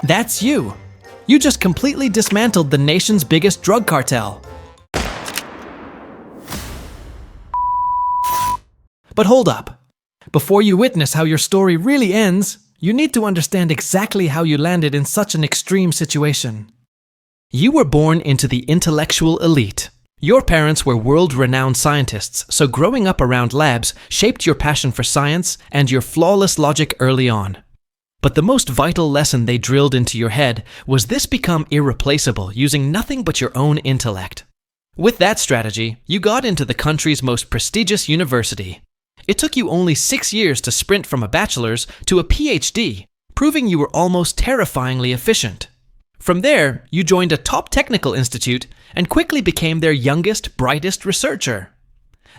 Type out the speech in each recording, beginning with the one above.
That's you. You just completely dismantled the nation's biggest drug cartel. But hold up. Before you witness how your story really ends, you need to understand exactly how you landed in such an extreme situation. You were born into the intellectual elite. Your parents were world-renowned scientists, so growing up around labs shaped your passion for science and your flawless logic early on. But the most vital lesson they drilled into your head was this: become irreplaceable using nothing but your own intellect. With that strategy, you got into the country's most prestigious university. It took you only 6 years to sprint from a bachelor's to a PhD, proving you were almost terrifyingly efficient. From there, you joined a top technical institute and quickly became their youngest, brightest researcher.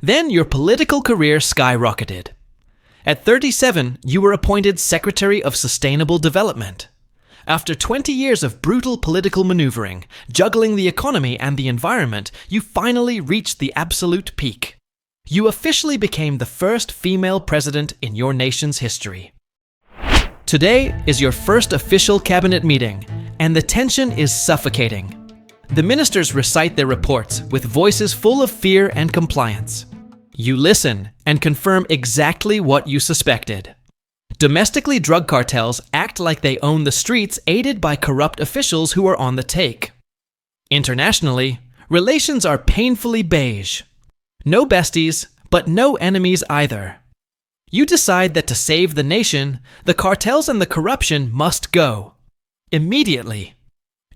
Then your political career skyrocketed. At 37, you were appointed Secretary of Sustainable Development. After 20 years of brutal political maneuvering, juggling the economy and the environment, you finally reached the absolute peak. You officially became the first female president in your nation's history. Today is your first official cabinet meeting, and the tension is suffocating. The ministers recite their reports with voices full of fear and compliance. You listen and confirm exactly what you suspected. Domestically, drug cartels act like they own the streets, aided by corrupt officials who are on the take. Internationally, relations are painfully beige. No besties, but no enemies either. You decide that to save the nation, the cartels and the corruption must go. Immediately.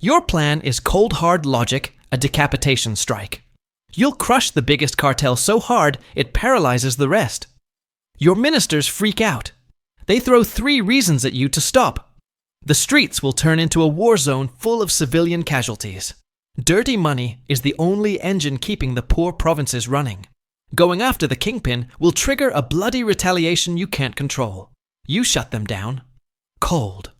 Your plan is cold hard logic, a decapitation strike. You'll crush the biggest cartel so hard it paralyzes the rest. Your ministers freak out. They throw 3 reasons at you to stop. The streets will turn into a war zone full of civilian casualties. Dirty money is the only engine keeping the poor provinces running. Going after the kingpin will trigger a bloody retaliation you can't control. You shut them down. Cold.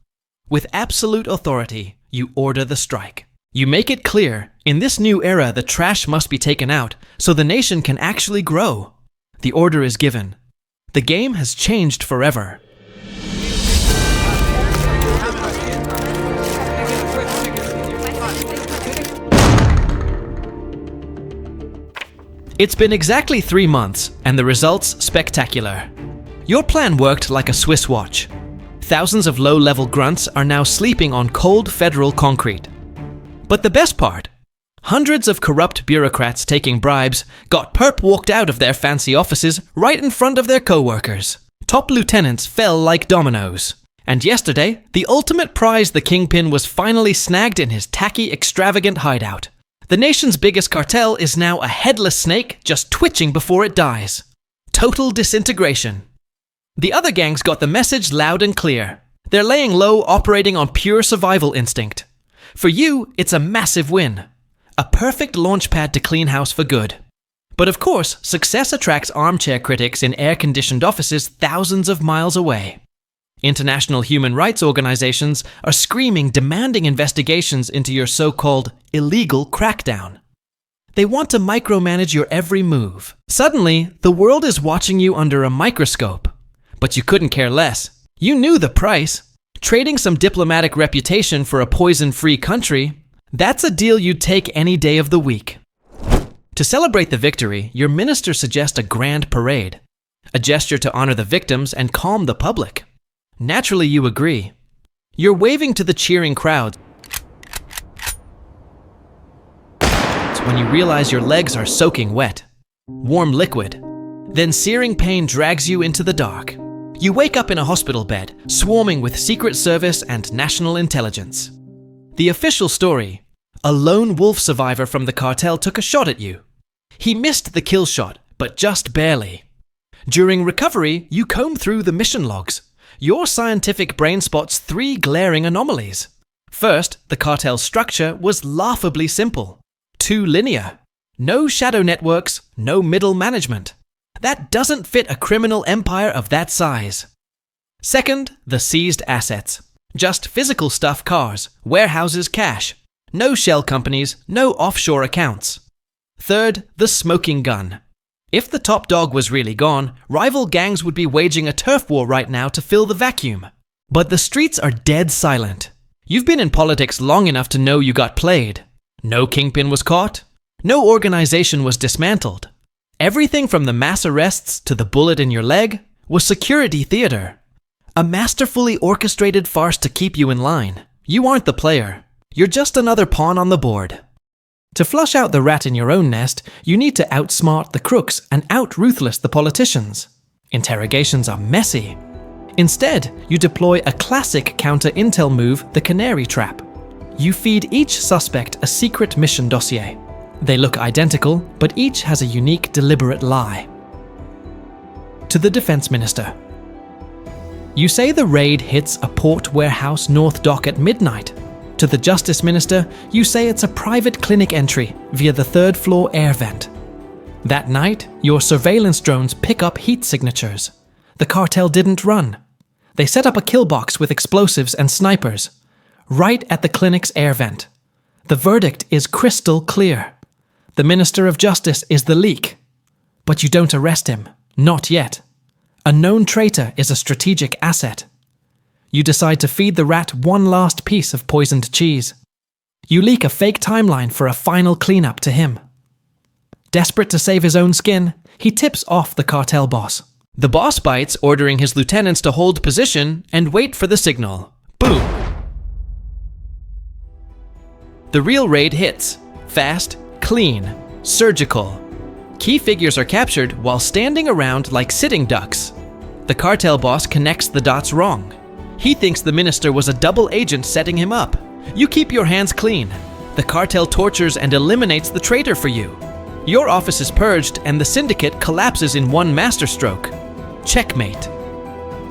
With absolute authority, you order the strike. You make it clear, in this new era the trash must be taken out so the nation can actually grow. The order is given. The game has changed forever. It's been exactly 3 months, and the results spectacular. Your plan worked like a Swiss watch. Thousands of low-level grunts are now sleeping on cold federal concrete. But the best part? Hundreds of corrupt bureaucrats taking bribes got perp walked out of their fancy offices right in front of their co-workers. Top lieutenants fell like dominoes. And yesterday, the ultimate prize, the kingpin, was finally snagged in his tacky, extravagant hideout. The nation's biggest cartel is now a headless snake just twitching before it dies. Total disintegration. The other gangs got the message loud and clear. They're laying low, operating on pure survival instinct. For you, it's a massive win. A perfect launchpad to clean house for good. But of course, success attracts armchair critics in air-conditioned offices thousands of miles away. International human rights organizations are screaming, demanding investigations into your so-called illegal crackdown. They want to micromanage your every move. Suddenly, the world is watching you under a microscope. But you couldn't care less. You knew the price. Trading some diplomatic reputation for a poison-free country, that's a deal you'd take any day of the week. To celebrate the victory, your ministers suggest a grand parade. A gesture to honor the victims and calm the public. Naturally, you agree. You're waving to the cheering crowd when you realize your legs are soaking wet. Warm liquid. Then searing pain drags you into the dark. You wake up in a hospital bed, swarming with Secret Service and national intelligence. The official story: a lone wolf survivor from the cartel took a shot at you. He missed the kill shot, but just barely. During recovery, you comb through the mission logs. Your scientific brain spots 3 glaring anomalies. First, the cartel's structure was laughably simple. Too linear. No shadow networks, no middle management. That doesn't fit a criminal empire of that size. Second, the seized assets. Just physical stuff: cars, warehouses, cash. No shell companies, no offshore accounts. Third, the smoking gun. If the top dog was really gone, rival gangs would be waging a turf war right now to fill the vacuum. But the streets are dead silent. You've been in politics long enough to know you got played. No kingpin was caught. No organization was dismantled. Everything from the mass arrests to the bullet in your leg was security theater. A masterfully orchestrated farce to keep you in line. You aren't the player. You're just another pawn on the board. To flush out the rat in your own nest, you need to outsmart the crooks and out-ruthless the politicians. Interrogations are messy. Instead, you deploy a classic counter-intel move, the Canary Trap. You feed each suspect a secret mission dossier. They look identical, but each has a unique, deliberate lie. To the Defense Minister. You say the raid hits a port warehouse North Dock at midnight. To the Justice Minister, you say it's a private clinic entry via the third-floor air vent. That night, your surveillance drones pick up heat signatures. The cartel didn't run. They set up a kill box with explosives and snipers, right at the clinic's air vent. The verdict is crystal clear. The Minister of Justice is the leak. But you don't arrest him. Not yet. A known traitor is a strategic asset. You decide to feed the rat one last piece of poisoned cheese. You leak a fake timeline for a final cleanup to him. Desperate to save his own skin, he tips off the cartel boss. The boss bites, ordering his lieutenants to hold position and wait for the signal. Boom! The real raid hits. Fast, clean, surgical. Key figures are captured while standing around like sitting ducks. The cartel boss connects the dots wrong. He thinks the minister was a double agent setting him up. You keep your hands clean. The cartel tortures and eliminates the traitor for you. Your office is purged and the syndicate collapses in one masterstroke. Checkmate.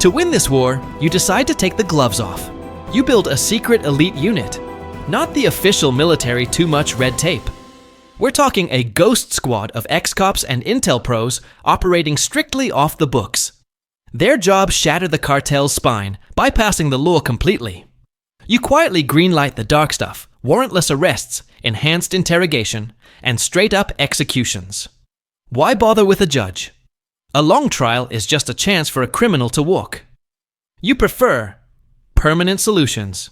To win this war, you decide to take the gloves off. You build a secret elite unit. Not the official military too much red tape. We're talking a ghost squad of ex-cops and intel pros operating strictly off the books. Their job shattered the cartel's spine, bypassing the law completely. You quietly greenlight the dark stuff, warrantless arrests, enhanced interrogation, and straight-up executions. Why bother with a judge? A long trial is just a chance for a criminal to walk. You prefer permanent solutions.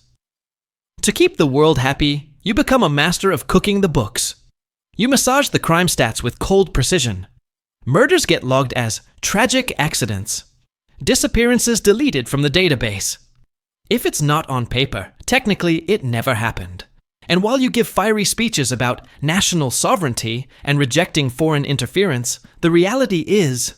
To keep the world happy, you become a master of cooking the books. You massage the crime stats with cold precision. Murders get logged as tragic accidents. Disappearances deleted from the database. If it's not on paper, technically it never happened. And while you give fiery speeches about national sovereignty and rejecting foreign interference, the reality is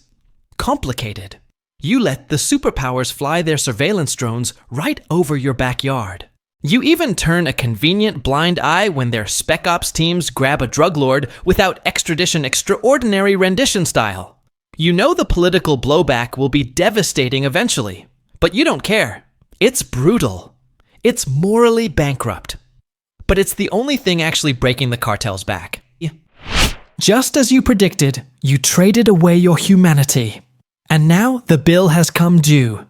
complicated. You let the superpowers fly their surveillance drones right over your backyard. You even turn a convenient blind eye when their spec ops teams grab a drug lord without extradition extraordinary rendition style. You know the political blowback will be devastating eventually, but you don't care. It's brutal. It's morally bankrupt. But it's the only thing actually breaking the cartel's back. Just as you predicted, you traded away your humanity. And now the bill has come due.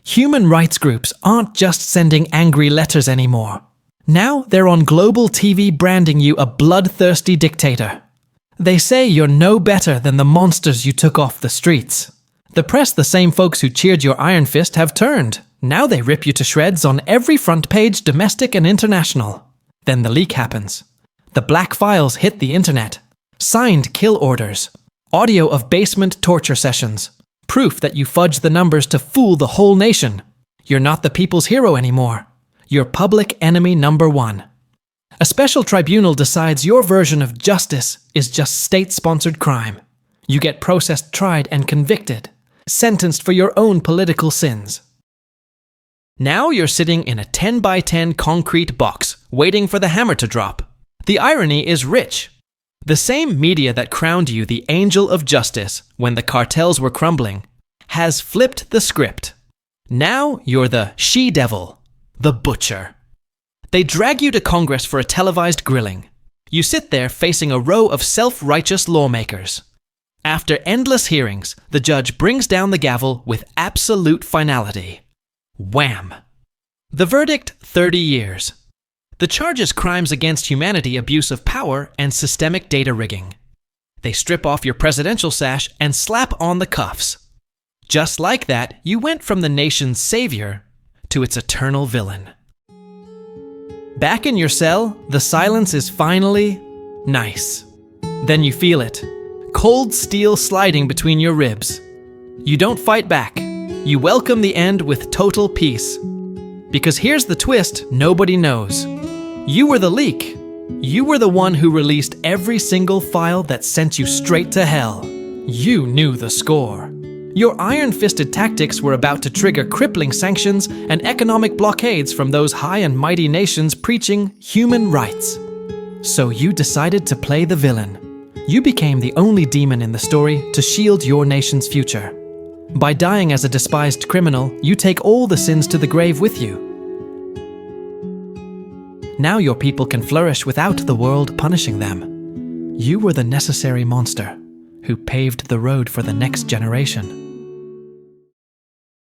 Human rights groups aren't just sending angry letters anymore. Now they're on global TV branding you a bloodthirsty dictator. They say you're no better than the monsters you took off the streets. The press, the same folks who cheered your Iron Fist, have turned. Now they rip you to shreds on every front page, domestic and international. Then the leak happens. The black files hit the internet. Signed kill orders. Audio of basement torture sessions. Proof that you fudged the numbers to fool the whole nation. You're not the people's hero anymore. You're public enemy number one. A special tribunal decides your version of justice is just state-sponsored crime. You get processed, tried, and convicted. Sentenced for your own political sins. Now you're sitting in a 10 by 10 concrete box, waiting for the hammer to drop. The irony is rich. The same media that crowned you the angel of justice when the cartels were crumbling has flipped the script. Now you're the she-devil, the butcher. They drag you to Congress for a televised grilling. You sit there facing a row of self-righteous lawmakers. After endless hearings, the judge brings down the gavel with absolute finality. Wham! The verdict, 30 years. The charge is crimes against humanity, abuse of power, and systemic data rigging. They strip off your presidential sash and slap on the cuffs. Just like that, you went from the nation's savior to its eternal villain. Back in your cell, the silence is finally nice. Then you feel it. Cold steel sliding between your ribs. You don't fight back. You welcome the end with total peace. Because here's the twist nobody knows. You were the leak. You were the one who released every single file that sent you straight to hell. You knew the score. Your iron-fisted tactics were about to trigger crippling sanctions and economic blockades from those high and mighty nations preaching human rights. So you decided to play the villain. You became the only demon in the story to shield your nation's future. By dying as a despised criminal, you take all the sins to the grave with you. Now your people can flourish without the world punishing them. You were the necessary monster who paved the road for the next generation.